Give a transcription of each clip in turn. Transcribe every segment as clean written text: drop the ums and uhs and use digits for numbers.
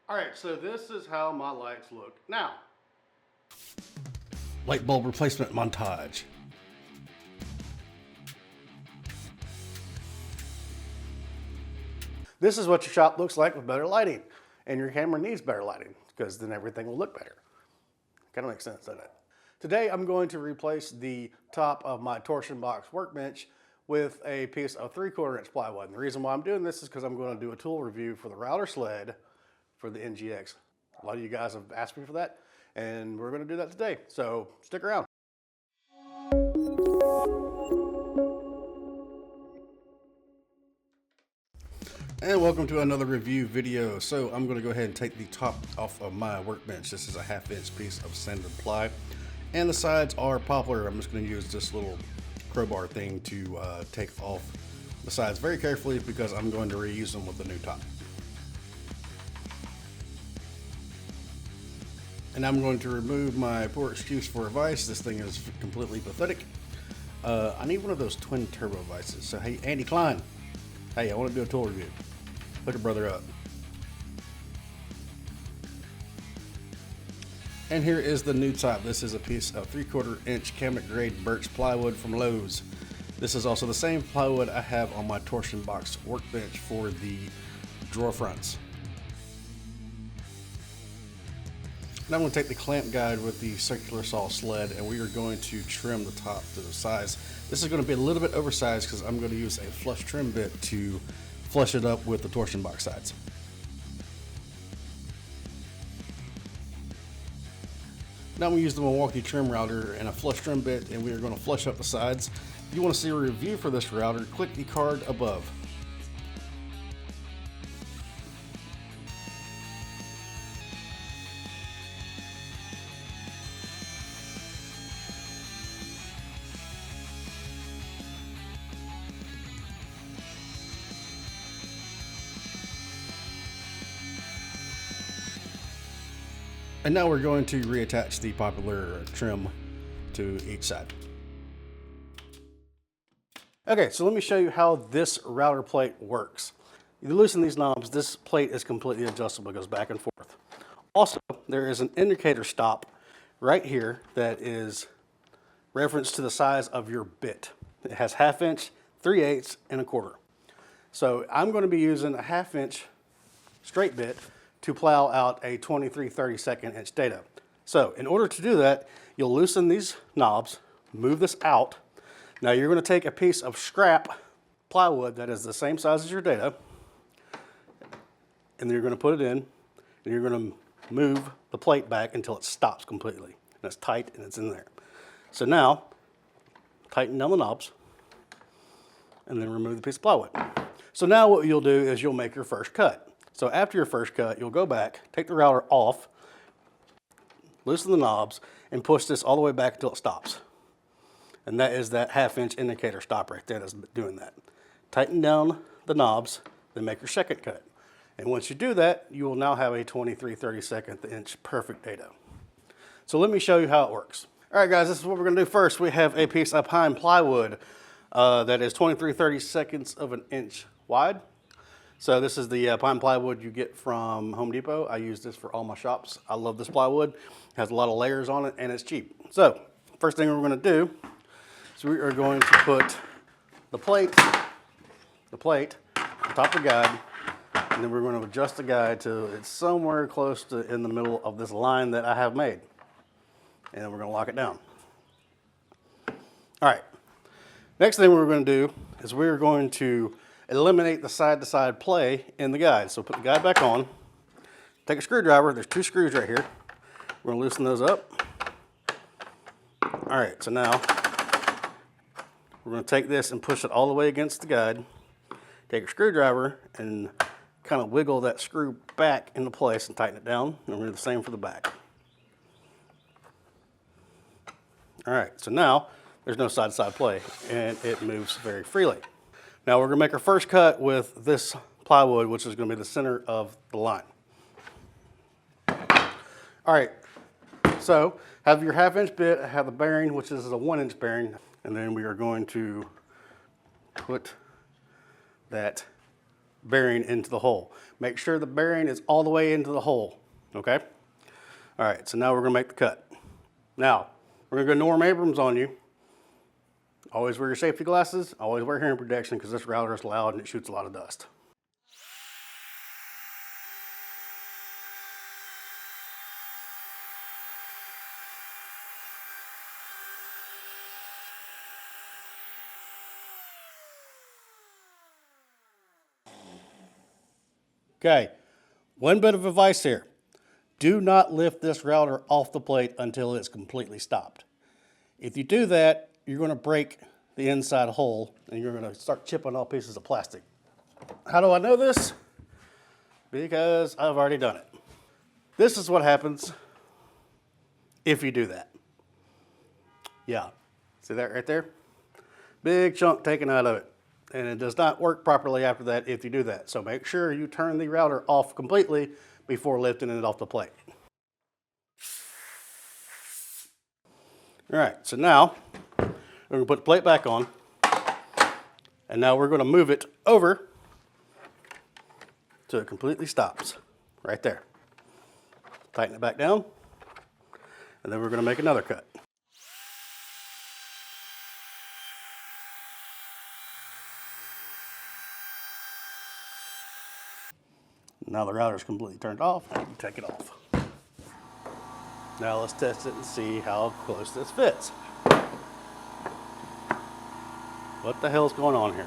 All right, so this is how my lights look now. Light bulb replacement montage. This is what your shop looks like with better lighting, and your camera needs better lighting because then everything will look better. Kind of makes sense, doesn't it? Today I'm going to replace the top of my torsion box workbench with a piece of 3/4 inch plywood. And the reason why I'm doing this is because I'm going to do a tool review for the router sled for the NGX. A lot of you guys have asked me for that, and we're going to do that today. So stick around. And welcome to another review video. So I'm going to go ahead and take the top off of my workbench. This is a 1/2 inch piece of sanded ply, and the sides are poplar. I'm just going to use this little crowbar thing to take off the sides very carefully because I'm going to reuse them with the new top. And I'm going to remove my poor excuse for a vise. This thing is completely pathetic. I need one of those twin turbo vices. So hey, Andy Klein, hey, I want to do a tool review. Hook a brother up. And here is the new top. This is a piece of 3/4 inch cabinet grade birch plywood from Lowe's. This is also the same plywood I have on my torsion box workbench for the drawer fronts. Now I'm going to take the clamp guide with the circular saw sled, and we are going to trim the top to the size. This is going to be a little bit oversized because I'm going to use a flush trim bit to flush it up with the torsion box sides. Now I'm going to use the Milwaukee trim router and a flush trim bit, and we are going to flush up the sides. If you want to see a review for this router, click the card above. And now we're going to reattach the popular trim to each side. Okay, so let me show you how this router plate works. You loosen these knobs, this plate is completely adjustable, it goes back and forth. Also, there is an indicator stop right here that is referenced to the size of your bit. It has 1/2 inch, 3/8, and 1/4. So I'm going to be using a 1/2 inch straight bit to plow out a 23/32 inch dado. So in order to do that, you'll loosen these knobs, move this out. Now you're going to take a piece of scrap plywood that is the same size as your dado, and then you're going to put it in, and you're going to move the plate back until it stops completely. And it's tight and it's in there. So now, tighten down the knobs, and then remove the piece of plywood. So now what you'll do is you'll make your first cut. So after your first cut, you'll go back, take the router off, loosen the knobs, and push this all the way back until it stops. And that is that 1/2 inch indicator stop right there that's doing that. Tighten down the knobs, then make your second cut. And once you do that, you will now have a 23/32 inch perfect dado. So let me show you how it works. All right, guys, this is what we're gonna do first. We have a piece of pine plywood that is 23/32 of an inch wide. So this is the pine plywood you get from Home Depot. I use this for all my shops. I love this plywood. It has a lot of layers on it and it's cheap. So first thing we're going to do is we are going to put the plate on top of the guide, and then we're going to adjust the guide to it's somewhere close to in the middle of this line that I have made. And then we're going to lock it down. All right. Next thing we're going to do is we're going to eliminate the side-to-side play in the guide. So put the guide back on, take a screwdriver, there's 2 screws right here. We're gonna loosen those up. All right, so now we're gonna take this and push it all the way against the guide. Take a screwdriver and kind of wiggle that screw back into place and tighten it down. And we're gonna do the same for the back. All right, so now there's no side-to-side play and it moves very freely. Now we're gonna make our first cut with this plywood, which is gonna be the center of the line. All right, so have your 1/2 inch bit, have the bearing, which is a 1 inch bearing, and then we are going to put that bearing into the hole. Make sure the bearing is all the way into the hole, okay? All right, so now we're gonna make the cut. Now, we're gonna go Norm Abrams on you. Always wear your safety glasses, always wear hearing protection because this router is loud and it shoots a lot of dust. Okay, one bit of advice here. Do not lift this router off the plate until it's completely stopped. If you do that, you're going to break the inside hole and you're going to start chipping off pieces of plastic. How do I know this? Because I've already done it. This is what happens if you do that. Yeah, see that right there? Big chunk taken out of it. And it does not work properly after that if you do that. So make sure you turn the router off completely before lifting it off the plate. All right, so now we're gonna put the plate back on. And now we're gonna move it over so it completely stops right there. Tighten it back down. And then we're gonna make another cut. Now the router's completely turned off, I can take it off. Now let's test it and see how close this fits. What the hell's going on here?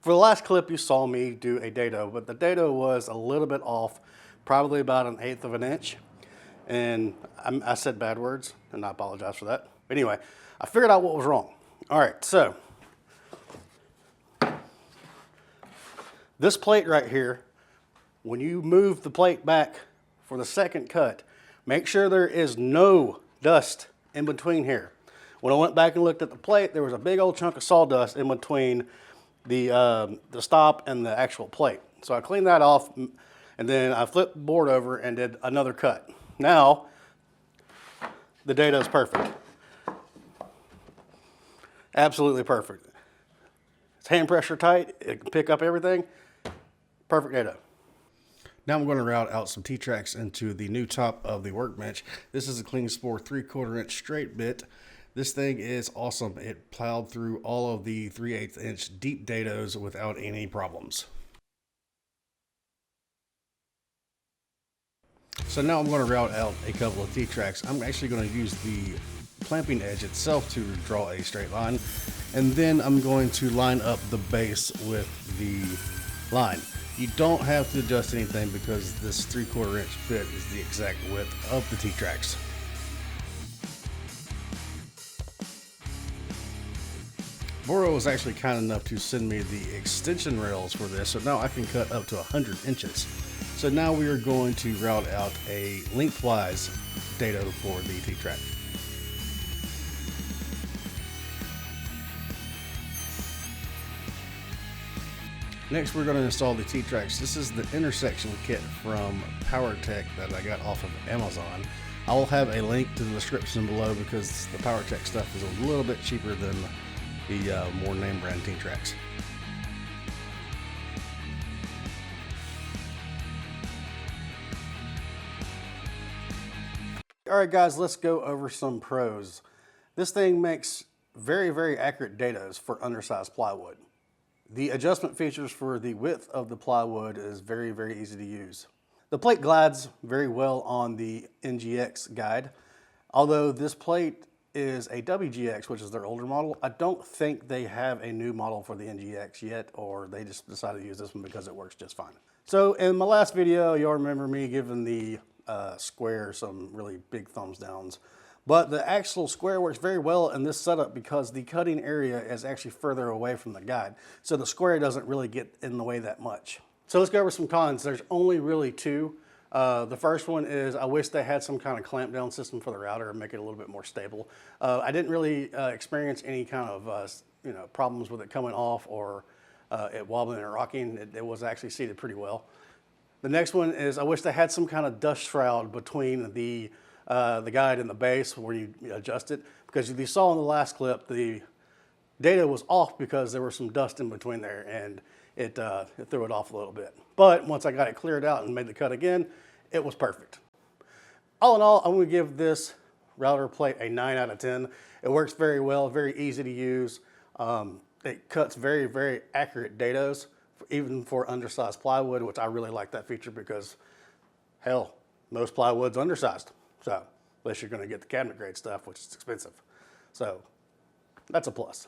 For the last clip you saw me do a dado, but the dado was a little bit off, probably about 1/8 of an inch. And I said bad words, and I apologize for that. But anyway, I figured out what was wrong. All right, so this plate right here, when you move the plate back for the second cut, make sure there is no dust in between here. When I went back and looked at the plate, there was a big old chunk of sawdust in between the stop and the actual plate. So I cleaned that off, and then I flipped the board over and did another cut. Now, the dado is perfect. Absolutely perfect. It's hand pressure tight, it can pick up everything. Perfect dado. Now I'm going to route out some T-tracks into the new top of the workbench. This is a Clean Spore 3/4 inch straight bit. This thing is awesome. It plowed through all of the 3/8 inch deep dados without any problems. So now I'm going to route out a couple of T-tracks. I'm actually going to use the clamping edge itself to draw a straight line. And then I'm going to line up the base with the line. You don't have to adjust anything because this 3/4 inch bit is the exact width of the T-tracks. BORA was actually kind enough to send me the extension rails for this, so now I can cut up to 100 inches. So now we are going to route out a lengthwise dado for the T-track. Next, we're going to install the T-tracks. This is the intersection kit from PowerTech that I got off of Amazon. I will have a link to the description below because the PowerTech stuff is a little bit cheaper than the more name brand T-tracks. All right, guys, let's go over some pros. This thing makes very, very accurate dados for undersized plywood. The adjustment features for the width of the plywood is very, very easy to use. The plate glides very well on the NGX guide. Although this plate is a WGX, which is their older model, I don't think they have a new model for the NGX yet, or they just decided to use this one because it works just fine. So in my last video, you'll remember me giving the square some really big thumbs downs. But the actual square works very well in this setup because the cutting area is actually further away from the guide. So the square doesn't really get in the way that much. So let's go over some cons. There's only really two. The first one is I wish they had some kind of clamp down system for the router and make it a little bit more stable. I didn't really experience any kind of problems with it coming off or it wobbling or rocking. It was actually seated pretty well. The next one is I wish they had some kind of dust shroud between the guide and the base where you adjust it, because you saw in the last clip the data was off because there was some dust in between there, and it threw it off a little bit. But once I got it cleared out and made the cut again, it was perfect. All in all, I'm going to give this router plate a 9 out of 10. It works very well, very easy to use. It cuts very, very accurate dados, even for undersized plywood, which I really like that feature because, hell, most plywood's undersized. So, unless you're going to get the cabinet grade stuff, which is expensive. So, that's a plus.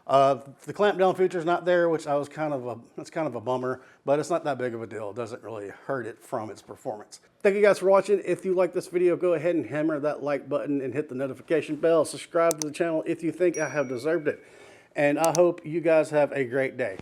The clamp down feature is not there, which that's kind of a bummer, but it's not that big of a deal. It doesn't really hurt it from its performance. Thank you guys for watching. If you like this video, go ahead and hammer that like button and hit the notification bell. Subscribe to the channel if you think I have deserved it. And I hope you guys have a great day.